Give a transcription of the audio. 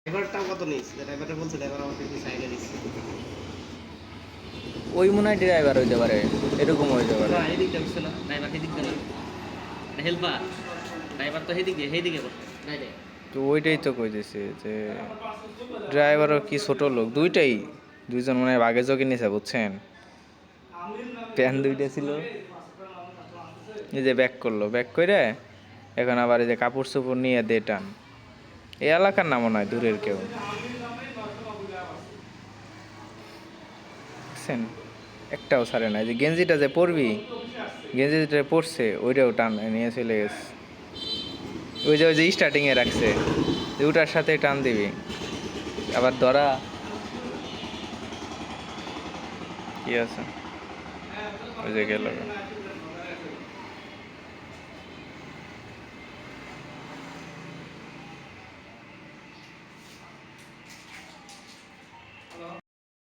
ড্রাইভারটাও কত নিস ড্রাইভারটা বলছে ড্রাইভার আমাকে একটু সাইডে দিচ্ছে ওই মনে হয় ড্রাইভার হইতে পারে, এরকম হইতে পারে। না এদিক দিয়ে বুঝছে না ড্রাইভার সেদিক দিয়ে না হেল্পার ড্রাইভার তো সেদিকে বসে তো ওইটাই তো কইতেছি যে ড্রাইভারও কি ছোট লোক, দুইজন মনে হয় বাগে চোখে নিছে বুঝছেন। প্যান দুইটা ছিল, এই যে ব্যাক করলো, ব্যাক করে এখন আবার এই যে কাপড় চোপড় নিয়ে দে টান। এই এলাকার না মনে হয়, দূরের কেউ। বুঝছেন, একটাও ছাড়ে না। এই যে গেঞ্জিটা যে পরবি, গেঞ্জিটা পরছে ওইটাও টান নিয়ে চলে গেছে। ওই যে স্টার্টিংয়ে রাখছে, ওটার সাথে টান দিবি আবার ধরা কি আছে, ওই যে গেল।